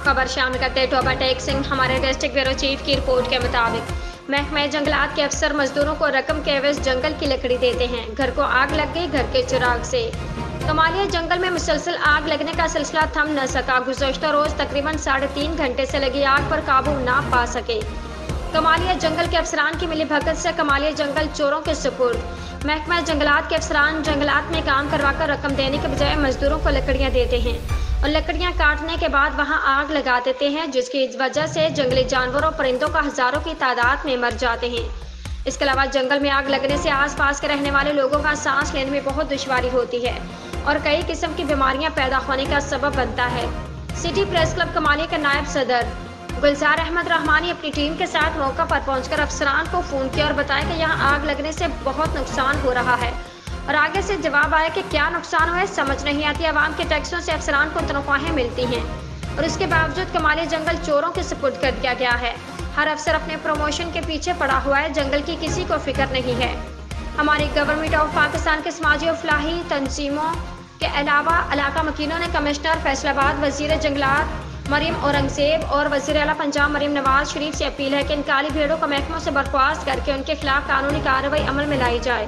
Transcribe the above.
खबर शामिल करते टोबा टेक सिंह। हमारे डिस्ट्रिक्ट ब्यूरो चीफ की रिपोर्ट के मुताबिक महकमा जंगलात के अफसर मजदूरों को रकम के एवज जंगल की लकड़ी देते हैं। घर को आग लग गई घर के चिराग से। कमालिया जंगल में मुसलसल आग लगने का सिलसिला थम न सका। गुज़श्ता रोज तकरीबन 3.5 घंटे से लगी आग पर काबू ना पा सके। कमालिया जंगल के अफसरान की मिली भगत से कमालिया जंगल चोरों के सुपुर्द। महकमा जंगलात के अफसरान जंगलात में काम करवाकर रकम देने के बजाय मजदूरों को लकड़ियां देते हैं और लकड़ियां काटने के बाद वहां आग लगा देते हैं, जिसकी वजह से जंगली जानवरों परिंदों का हजारों की तादाद में मर जाते हैं। इसके अलावा जंगल में आग लगने से आसपास के रहने वाले लोगों का सांस लेने में बहुत दुश्वारी होती है और कई किस्म की बीमारियां पैदा होने का सबब बनता है। सिटी प्रेस क्लब कमालिया के नायब सदर गुलजार अहमद रहमानी अपनी टीम के साथ मौका पर पहुंचकर अफसरान को फ़ोन किया और बताया कि यहाँ आग लगने से बहुत नुकसान हो रहा है और आगे से जवाब आया कि क्या नुकसान हुआ है समझ नहीं आती। आवाम के टैक्सों से अफसरान को तनख्वाहें मिलती हैं और इसके बावजूद कमालिया जंगल चोरों के सुपुर्द कर दिया गया है। हर अफसर अपने प्रमोशन के पीछे पड़ा हुआ है, जंगल की किसी को फिक्र नहीं है। हमारी गवर्नमेंट ऑफ पाकिस्तान के समाजी और फलाही तंजीमों के अलावा इलाका मकीनों ने कमिश्नर फैसलाबाद, वजीर जंगलात मरीम औरंगजेब और वज़ीर आला पंजाब मरीम नवाज शरीफ से अपील है कि इन काली भेड़ों को महकमों से बर्खास्त करके उनके खिलाफ कानूनी कार्रवाई अमल में लाई जाए।